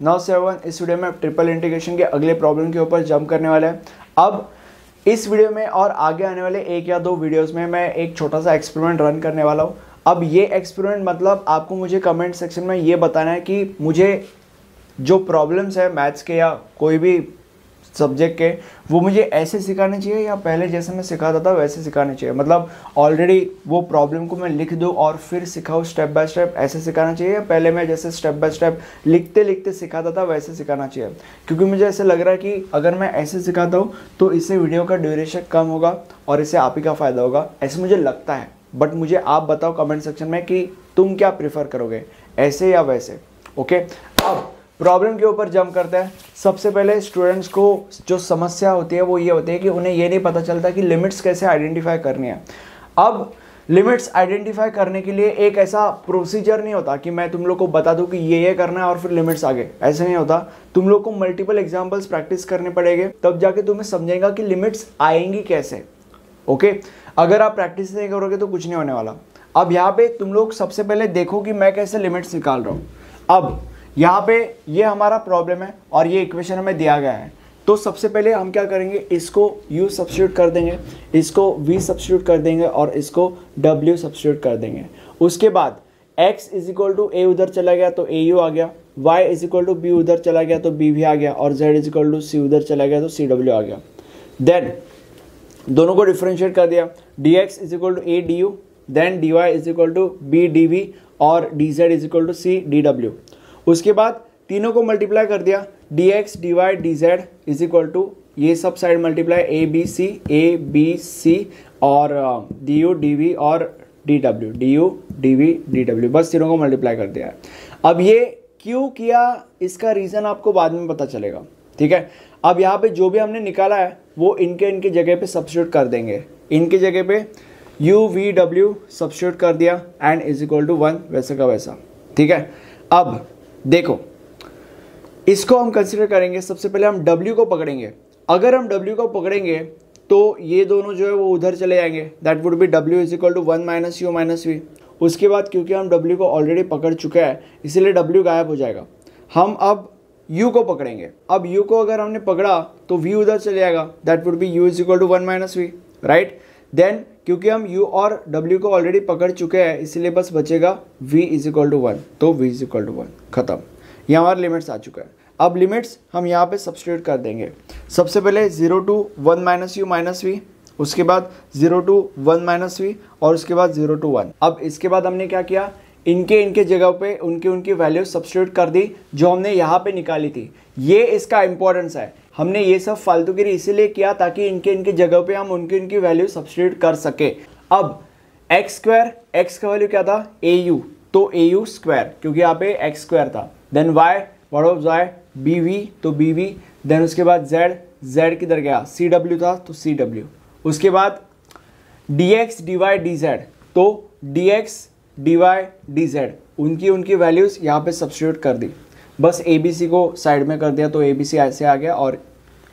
971 इस वीडियो में triple integration के अगले प्रॉब्लम के ऊपर जंप करने वाला है। अब इस वीडियो में और आगे आने वाले 1 या 2 वीडियोस में मैं एक छोटा सा एक्सपेरिमेंट रन करने वाला हूँ। अब ये एक्सपेरिमेंट मतलब आपको मुझे कमेंट सेक्शन में ये बताना है कि मुझे जो प्रॉब्लम्स है मैथ्स के या कोई भी सब्जेक्ट के, वो मुझे ऐसे सिखाने चाहिए या पहले जैसे मैं सिखाता था वैसे सिखाने चाहिए। मतलब ऑलरेडी वो प्रॉब्लम को मैं लिख दूँ और फिर सिखाऊँ स्टेप बाय स्टेप, ऐसे सिखाना चाहिए, या पहले मैं जैसे स्टेप बाय स्टेप लिखते लिखते सिखाता था वैसे सिखाना चाहिए। क्योंकि मुझे ऐसे लग रहा है कि अगर मैं ऐसे सिखाता हूँ तो इससे वीडियो का ड्यूरेशन कम होगा और इससे आप ही का फ़ायदा होगा, ऐसे मुझे लगता है। बट मुझे आप बताओ कमेंट सेक्शन में कि तुम क्या प्रेफर करोगे, ऐसे या वैसे। ओके, अब प्रॉब्लम के ऊपर जंप करते हैं। सबसे पहले स्टूडेंट्स को जो समस्या होती है वो ये होती है कि उन्हें ये नहीं पता चलता कि लिमिट्स कैसे आइडेंटिफाई करनी है। अब लिमिट्स आइडेंटिफाई करने के लिए एक ऐसा प्रोसीजर नहीं होता कि मैं तुम लोग को बता दूं कि ये करना है और फिर लिमिट्स आगे, ऐसे नहीं होता। तुम लोग को मल्टीपल एग्जाम्पल्स प्रैक्टिस करने पड़ेंगे, तब जाके तुम्हें समझेगा कि लिमिट्स आएंगी कैसे। ओके, अगर आप प्रैक्टिस नहीं करोगे तो कुछ नहीं होने वाला। अब यहाँ पे तुम लोग सबसे पहले देखो कि मैं कैसे लिमिट्स निकाल रहा हूँ। अब यहाँ पे ये हमारा प्रॉब्लम है और ये इक्वेशन हमें दिया गया है। तो सबसे पहले हम क्या करेंगे, इसको u सब्स्टिट्यूट कर देंगे, इसको v सब्स्टिट्यूट कर देंगे और इसको w सब्स्टिट्यूट कर देंगे। उसके बाद x is equal to a उधर चला गया तो au आ गया, y is equal to b उधर चला गया तो b भी आ गया, और z is equal to c उधर चला गया तो cw आ गया। देन दोनों को डिफरेंशिएट कर दिया, dx is equal to a du, then dy is equal to b dv और dz is equal to c dw। उसके बाद तीनों को मल्टीप्लाई कर दिया, dx dy dz is equal to ये सब side multiply a b c और du dv और du dv dw, बस तीनों को मल्टीप्लाई कर दिया है। अब ये क्यों किया इसका रीज़न आपको बाद में पता चलेगा, ठीक है। अब यहाँ पे जो भी हमने निकाला है वो इनके जगह पे सब्स्टिट्यूट कर देंगे। इनके जगह पे u v w सब्स्टिट्यूट कर दिया एंड इज इक्वल टू 1 वैसे का वैसा, ठीक है। अब देखो इसको हम कंसिडर करेंगे। सबसे पहले हम w को पकड़ेंगे। अगर हम w को पकड़ेंगे तो ये दोनों जो है वो उधर चले जाएंगे, that would be w is equal to 1 minus u minus v। उसके बाद क्योंकि हम w को ऑलरेडी पकड़ चुके हैं इसीलिए w गायब हो जाएगा। हम अब u को पकड़ेंगे। अब u को अगर हमने पकड़ा तो v उधर चले जाएगा, that would be u is equal to 1 minus v, right. Then क्योंकि हम u और w को ऑलरेडी पकड़ चुके हैं इसलिए बस बचेगा v इज इक्वल टू 1, तो v इज इक्वल टू 1, खत्म। ये हमारा लिमिट्स आ चुका है। अब लिमिट्स हम यहाँ पे सब्स्टिट्यूट कर देंगे। सबसे पहले 0 to 1 minus u minus v, उसके बाद 0 टू 1 माइनस v और उसके बाद 0 टू 1। अब इसके बाद हमने क्या किया, इनके जगह पे उनकी वैल्यू सब्स्टिट्यूट कर दी जो हमने यहाँ पे निकाली थी। ये इसका इंपॉर्टेंस है। हमने ये सब फालतूगिरी इसीलिए किया ताकि इनके जगह पे हम उनकी वैल्यू सब्स्टिट्यूट कर सके। अब एक्स स्क्वायर, एक्स का वैल्यू क्या था au, तो au स्क्वायर क्योंकि यहाँ पे एक्स स्क्वायर था। Then y, what of y, bv तो bv। देन उसके बाद z किधर गया, cw था तो cw। उसके बाद dx dy dz, तो dx dy dz उनकी वैल्यूज यहाँ पे सब्स्टिट्यूट कर दी। बस abc को साइड में कर दिया तो abc ऐसे आ गया। और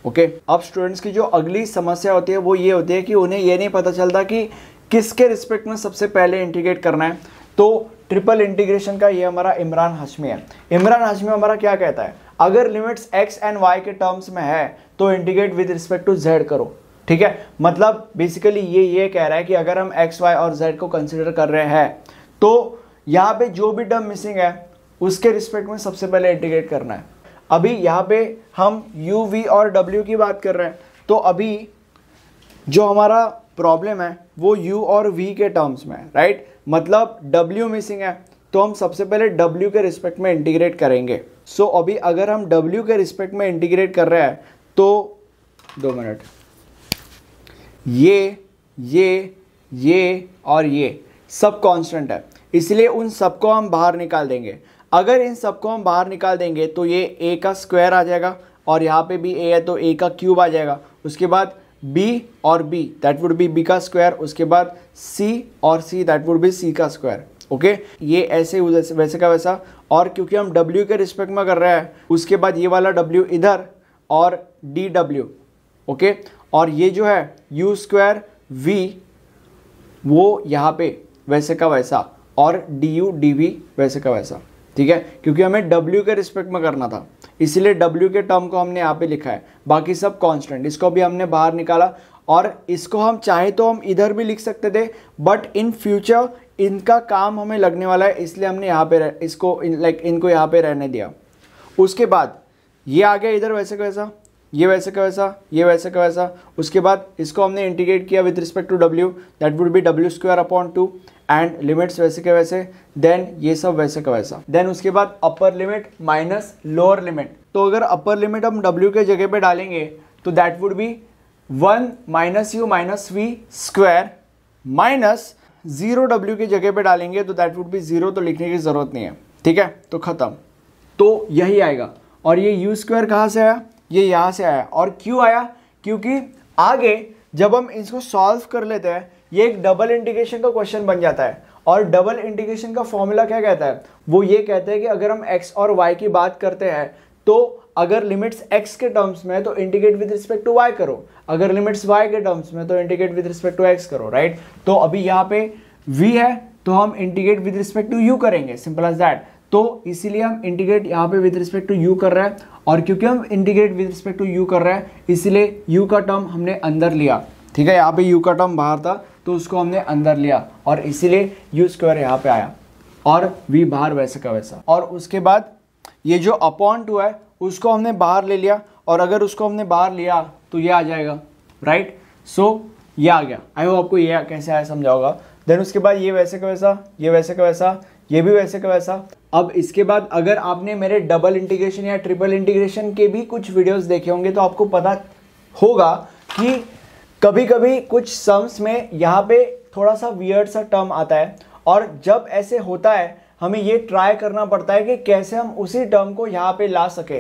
ओके, अब स्टूडेंट्स की जो अगली समस्या होती है वो ये होती है कि उन्हें ये नहीं पता चलता कि किसके रिस्पेक्ट में सबसे पहले इंटीग्रेट करना है। तो ट्रिपल इंटीग्रेशन का ये हमारा इमरान हाशमी है। इमरान हाशमी हमारा क्या कहता है, अगर लिमिट्स x एंड y के टर्म्स में है तो integrate with respect to z करो, ठीक है। मतलब बेसिकली ये कह रहा है कि अगर हम x y और z को कंसिडर कर रहे हैं तो यहाँ पे जो भी टर्म मिसिंग है उसके रिस्पेक्ट में सबसे पहले इंटीग्रेट करना है। अभी यहाँ पे हम u v और w की बात कर रहे हैं, तो अभी जो हमारा प्रॉब्लम है वो u और v के टर्म्स में है, राइट। मतलब w मिसिंग है तो हम सबसे पहले w के रिस्पेक्ट में इंटीग्रेट करेंगे। सो अभी अगर हम w के रिस्पेक्ट में इंटीग्रेट कर रहे हैं तो 2 मिनट, ये और ये सब कांस्टेंट है, इसलिए उन सबको हम बाहर निकाल देंगे। अगर इन सबको हम बाहर निकाल देंगे तो ये a का स्क्वायर आ जाएगा और यहाँ पे भी a है तो a का क्यूब आ जाएगा। उसके बाद b और b that would B b का स्क्वायर, उसके बाद c और c that would B c का स्क्वायर। ओके, ये ऐसे वैसे का वैसा। और क्योंकि हम w के रिस्पेक्ट में कर रहे हैं उसके बाद ये वाला w इधर और dw, ओके। और ये जो है u स्क्वायर v वो यहाँ पे वैसे का वैसा और du dv वैसे का वैसा, ठीक है, क्योंकि हमें w के रिस्पेक्ट में करना था, इसीलिए w के टर्म को हमने यहाँ पे लिखा है, बाकी सब कांस्टेंट। इसको भी हमने बाहर निकाला और इसको हम चाहे तो हम इधर भी लिख सकते थे, बट इन फ्यूचर इनका काम हमें लगने वाला है, इसलिए हमने यहाँ पे इसको इनको यहाँ पे रहने दिया। उसके बाद ये आ गया इधर वैसे का वैसा, ये वैसे का वैसा, ये वैसे का वैसा। उसके बाद इसको हमने इंटीग्रेट किया with respect to w, that would be w² and limits वैसे के वैसे, देन ये सब वैसे का वैसा। देन उसके बाद upper limit minus lower limit. तो अगर अपर लिमिट हम w के जगह पे डालेंगे तो that would be 1 minus u minus v square minus 0 w की जगह पे डालेंगे तो दैट वुड बी 0, तो लिखने की ज़रूरत नहीं है, ठीक है, तो ख़त्म। तो यही आएगा। और ये u स्क्वायर कहाँ से आया, ये यहाँ से आया। और क्यों आया, क्योंकि आगे जब हम इसको सॉल्व कर लेते हैं ये एक डबल इंटीग्रेशन का क्वेश्चन बन जाता है। और डबल इंटीग्रेशन का फॉर्मूला क्या कहता है, वो ये कहता है कि अगर हम x और y की बात करते हैं तो अगर लिमिट्स x के टर्म्स में तो integrate with respect to y करो, अगर लिमिट्स y के टर्म्स में तो integrate with respect to x करो, राइट। तो अभी यहाँ पे v है तो हम integrate with respect to u करेंगे, सिंपल एज दैट। तो इसीलिए हम इंटीग्रेट यहाँ पे विद रिस्पेक्ट टू u कर रहे हैं, और क्योंकि हम integrate with respect to u कर रहे हैं इसीलिए u का टर्म हमने अंदर लिया, ठीक है। यहाँ पे u का टर्म बाहर था तो उसको हमने अंदर लिया और इसीलिए u स्क्वायर यहाँ पे आया और v बाहर वैसे का वैसा। और उसके बाद ये जो अपॉन 2 है उसको हमने बाहर ले लिया, और अगर उसको हमने बाहर लिया तो ये आ जाएगा, राइट। सो ये आ गया। आई होप आपको ये कैसे आया समझा होगा। देन उसके बाद ये वैसे का वैसा, ये वैसे का वैसा, ये भी वैसे का वैसा। अब इसके बाद अगर आपने मेरे डबल इंटीग्रेशन या ट्रिपल इंटीग्रेशन के भी कुछ वीडियोस देखे होंगे तो आपको पता होगा कि कभी कभी कुछ सम्स में यहाँ पे थोड़ा सा वियर्ड सा टर्म आता है, और जब ऐसे होता है हमें ये ट्राई करना पड़ता है कि कैसे हम उसी टर्म को यहाँ पे ला सके,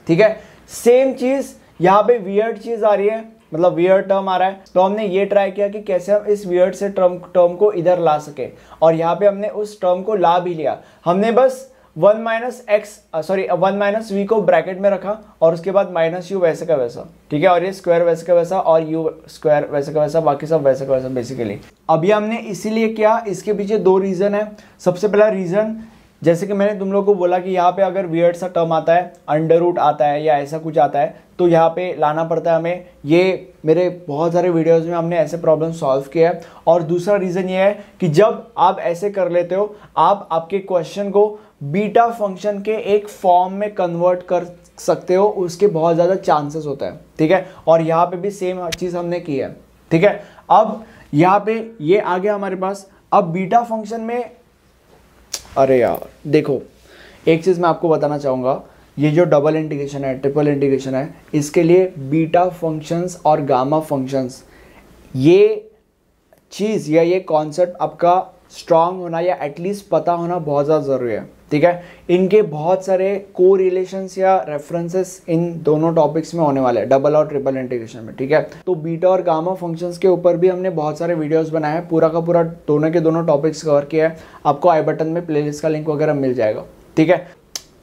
ठीक है। सेम चीज़ यहाँ पे वियर्ड चीज़ आ रही है, मतलब वियर्ड टर्म आ रहा है, तो हमने ये ट्राई किया कि कैसे हम इस वियर्ड से टर्म को इधर ला सके, और यहाँ पे हमने उस टर्म को ला भी लिया। हमने बस 1 माइनस v को ब्रैकेट में रखा और उसके बाद माइनस u वैसे का वैसा, ठीक है, और ये स्क्वायर वैसे का वैसा और u स्क्वायर वैसे का वैसा, बाकी सब वैसे का वैसा बेसिकली। अभी हमने इसीलिए किया, इसके पीछे 2 रीज़न है। सबसे पहला रीज़न, जैसे कि मैंने तुम लोगों को बोला कि यहाँ पे अगर वियर्ड सा टर्म आता है, अंडर रूट आता है या ऐसा कुछ आता है, तो यहाँ पे लाना पड़ता है हमें। ये मेरे बहुत सारे वीडियोस में हमने ऐसे प्रॉब्लम सॉल्व किया है। और दूसरा रीज़न ये है कि जब आप ऐसे कर लेते हो आप आपके क्वेश्चन को बीटा फंक्शन के एक फॉर्म में कन्वर्ट कर सकते हो, उसके बहुत ज़्यादा चांसेस होता है, ठीक है। और यहाँ पे भी सेम चीज़ हमने की है, ठीक है। अब यहाँ पे ये आ गया हमारे पास। अब बीटा फंक्शन में, अरे यार देखो, एक चीज़ मैं आपको बताना चाहूँगा, ये जो डबल इंटीग्रेशन है, ट्रिपल इंटीग्रेशन है, इसके लिए बीटा फंक्शंस और गामा फंक्शंस, ये चीज़ या ये कॉन्सेप्ट आपका स्ट्रांग होना या एटलीस्ट पता होना बहुत ज़्यादा ज़रूरी है, ठीक है। इनके बहुत सारे को रिलेशंस या रेफरेंसेस इन दोनों टॉपिक्स में होने वाले हैं, डबल और ट्रिपल इंटीग्रेशन में, ठीक है। तो बीटा और गामा फंक्शंस के ऊपर भी हमने बहुत सारे वीडियोस बनाए हैं, पूरा का पूरा दोनों के दोनों टॉपिक्स कवर किया है। आपको आई बटन में प्लेलिस्ट का लिंक वगैरह मिल जाएगा, ठीक है।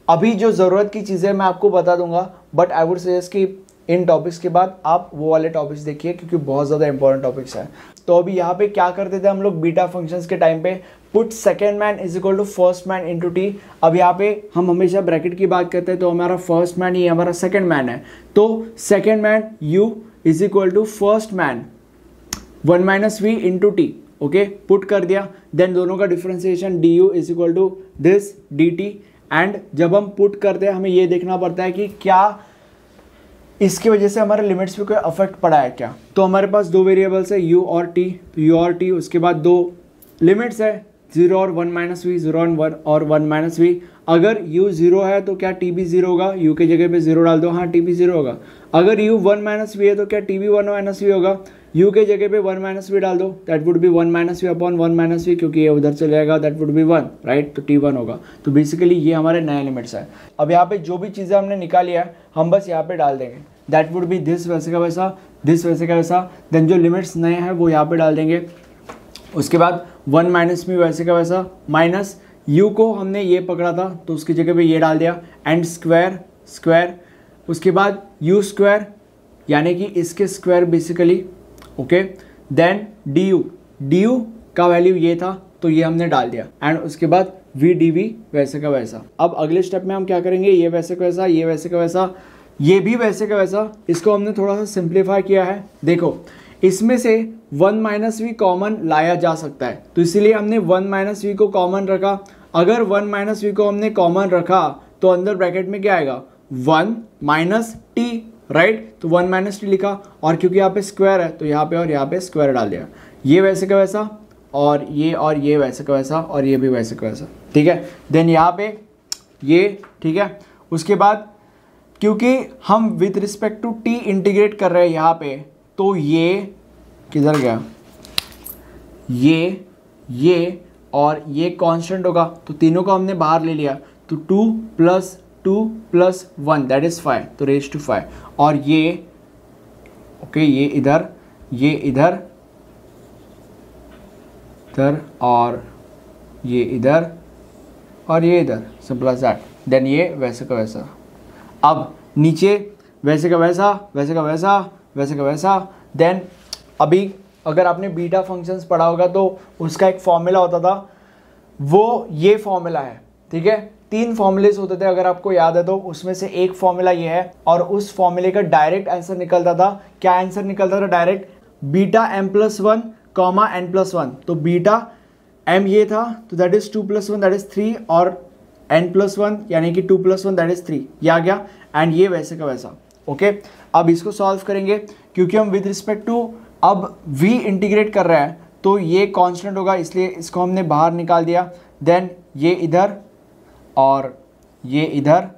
अभी जो ज़रूरत की चीज़ें मैं आपको बता दूंगा, बट आई वुड सजेस्ट कि इन टॉपिक्स के बाद आप वो वाले टॉपिक्स देखिए क्योंकि बहुत ज़्यादा इंपॉर्टेंट टॉपिक्स हैं। तो अभी यहाँ पे क्या करते थे हम लोग बीटा फंक्शंस के टाइम पे, put second man is equal to first man into t. अब यहाँ पे हम हमेशा ब्रैकेट की बात करते हैं, तो हमारा फर्स्ट मैन ये हमारा सेकेंड मैन है, तो second man u is equal to first man 1 minus v into t, okay, put कर दिया। देन दोनों का differentiation du is equal to this dt। And जब हम पुट करते हैं हमें ये देखना पड़ता है कि क्या इसकी वजह से हमारे लिमिट्स पे कोई अफेक्ट पड़ा है क्या। तो हमारे पास 2 वेरिएबल्स है u और t, तो u और t, उसके बाद 2 लिमिट्स है 0 और 1 माइनस वी, 0 और 1 माइनस वी। अगर u 0 है तो क्या t भी 0 होगा, u के जगह पे 0 डाल दो, हाँ t भी 0 होगा। अगर u 1 माइनस वी है तो क्या t भी 1 माइनस वी होगा, u के जगह पे 1 माइनस वी डाल दो, that would be 1 minus v upon 1 minus v, क्योंकि ये उधर चले जाएगा, दैट वुड बी 1, राइट, तो t 1 होगा। तो बेसिकली ये हमारे नए लिमिट्स है। अब यहाँ पे जो भी चीज़ें हमने निकाली है हम बस यहाँ पे डाल देंगे, दैट वुड बी दिस वैसे का वैसा, दिस वैसे का वैसा। देन जो लिमिट्स नए हैं वो यहाँ पे डाल देंगे। उसके बाद 1 माइनस मी वैसे का वैसा, माइनस u को हमने ये पकड़ा था तो उसकी जगह पे ये डाल दिया, एंड स्क्वायर स्क्वायर, उसके बाद u स्क्वायर यानी कि इसके square basically, okay. Then du का वैल्यू ये था तो ये हमने डाल दिया, एंड उसके बाद वी डी वी वैसे का वैसा। अब अगले स्टेप में हम क्या करेंगे, ये वैसे का वैसा, ये वैसे का वैसा, ये भी वैसे का वैसा। इसको हमने थोड़ा सा सिंप्लीफाई किया है। देखो इसमें से 1 माइनस वी कॉमन लाया जा सकता है, तो इसीलिए हमने 1 माइनस वी को कॉमन रखा। अगर 1 माइनस वी को हमने कॉमन रखा तो अंदर ब्रैकेट में क्या आएगा, 1 माइनस टी, राइट। तो 1 माइनस टी लिखा, और क्योंकि यहाँ पे स्क्वायर है तो यहाँ पे और यहाँ पे स्क्वायर डाल दिया। ये वैसे का वैसा, और ये वैसे का वैसा, और ये भी वैसे का वैसा, ठीक है। देन यहाँ पे ये, ठीक है। उसके बाद क्योंकि हम विथ रिस्पेक्ट टू टी इंटीग्रेट कर रहे हैं यहाँ पे, तो ये किधर गया, ये और ये कांस्टेंट होगा, तो तीनों को हमने बाहर ले लिया। तो 2 + 1 दैट इज 5, तो रेज टू 5। और ये ओके, ये इधर और ये इधर और ये इधर, सिंपल एज दैट। देन ये वैसे का वैसा। अब नीचे वैसे का वैसा, वैसे का वैसा, वैसे का वैसा। देन अभी अगर आपने बीटा फंक्शंस पढ़ा होगा तो उसका एक फॉर्मूला होता था, वो ये फॉर्मूला है, ठीक है। 3 फॉर्मूलेस होते थे अगर आपको याद है तो, उसमें से एक फॉर्मूला ये है, और उस फॉर्मूले का डायरेक्ट आंसर निकलता था। क्या आंसर निकलता था direct, beta m+1 comma n+1। तो बीटा m ये था, तो दैट इज 2 + 1 दैट इज 3, और n+1 यानी कि 2 + 1 दैट इज 3, ये आ गया। एंड ये वैसे का वैसा, ओके। अब इसको सॉल्व करेंगे, क्योंकि हम विद रिस्पेक्ट टू अब v इंटीग्रेट कर रहे हैं, तो ये कांस्टेंट होगा, इसलिए इसको हमने बाहर निकाल दिया। देन ये इधर और ये इधर,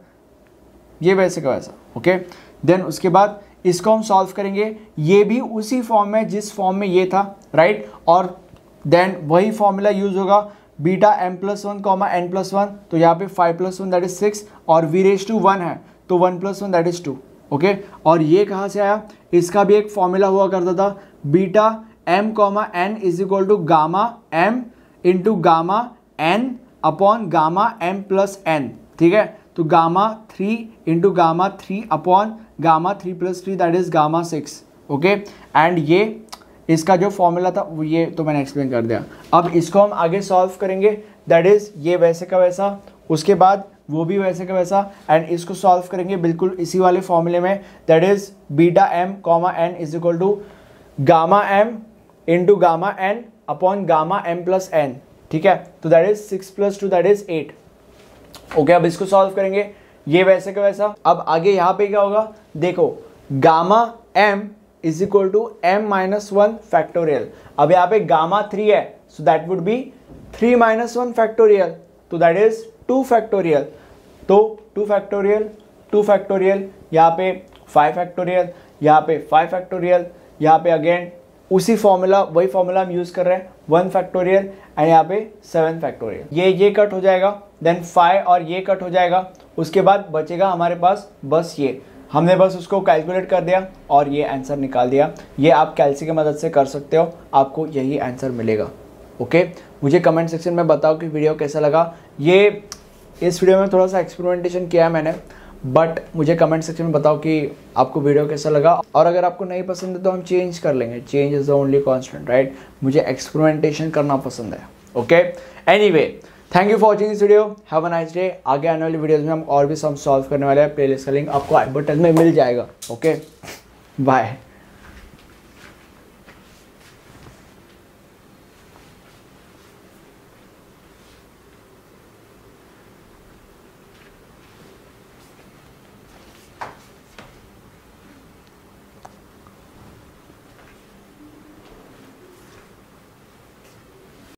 ये वैसे का वैसा, ओके। देन उसके बाद इसको हम सॉल्व करेंगे, ये भी उसी फॉर्म में जिस फॉर्म में ये था, राइट। और देन वही फॉर्मूला यूज होगा, बीटा m+1 कॉमा n+1, तो यहाँ पे 5 + 1 दैट इज 6, और v⁻1 है तो 1 + 1 दैट इज 2, ओके। और ये कहाँ से आया, इसका भी एक फॉर्मूला हुआ करता था, beta m comma n is equal to gamma m into gamma n upon gamma m+n, ठीक है। तो gamma 3 into gamma 3 upon gamma 3 + 3 that is gamma 6, okay. And ये इसका जो फॉर्मूला था वो ये तो मैंने एक्सप्लेन कर दिया। अब इसको हम आगे सॉल्व करेंगे, दैट इज ये वैसे का वैसा, उसके बाद वो भी वैसे का वैसा, एंड इसको सॉल्व करेंगे बिल्कुल इसी वाले फॉर्मूले में, that is beta m comma n is equal to gamma m into gamma n upon gamma m+n, ठीक है। तो that is 6 + 2 that is 8, okay. अब इसको सॉल्व करेंगे, ये वैसे का वैसा। अब आगे यहाँ पे क्या होगा, देखो gamma m is equal to m-1 factorial. अब यहाँ पे गामा 3 है, so that would be 3 - 1 factorial, तो दैट इज 2 फैक्टोरियल। तो 2 फैक्टोरियल, 2 फैक्टोरियल, यहाँ पे 5 फैक्टोरियल, यहाँ पे 5 फैक्टोरियल, यहाँ पे अगेन उसी फॉर्मूला, वही फॉर्मूला हम यूज कर रहे हैं, 1 फैक्टोरियल, एंड यहाँ पे 7 फैक्टोरियल। ये कट हो जाएगा, देन 5 और ये कट हो जाएगा। उसके बाद बचेगा हमारे पास बस ये, हमने बस उसको कैलकुलेट कर दिया और ये आंसर निकाल दिया। ये आप कैलसी की मदद से कर सकते हो, आपको यही आंसर मिलेगा, ओके। मुझे कमेंट सेक्शन में बताओ कि वीडियो कैसा लगा। ये इस वीडियो में थोड़ा सा एक्सपेरिमेंटेशन किया है मैंने, बट मुझे कमेंट सेक्शन में बताओ कि आपको वीडियो कैसा लगा, और अगर आपको नहीं पसंद है तो हम चेंज कर लेंगे। Change is the only constant, right. मुझे एक्सपेरिमेंटेशन करना पसंद है, okay. Anyway, thank you for watching this video, have a nice day. आगे आने वाली वीडियोज़ में हम और भी सम सॉल्व करने वाले हैं। प्लेलिस्ट का लिंक आपको आई बटन में मिल जाएगा, ओके। बाय।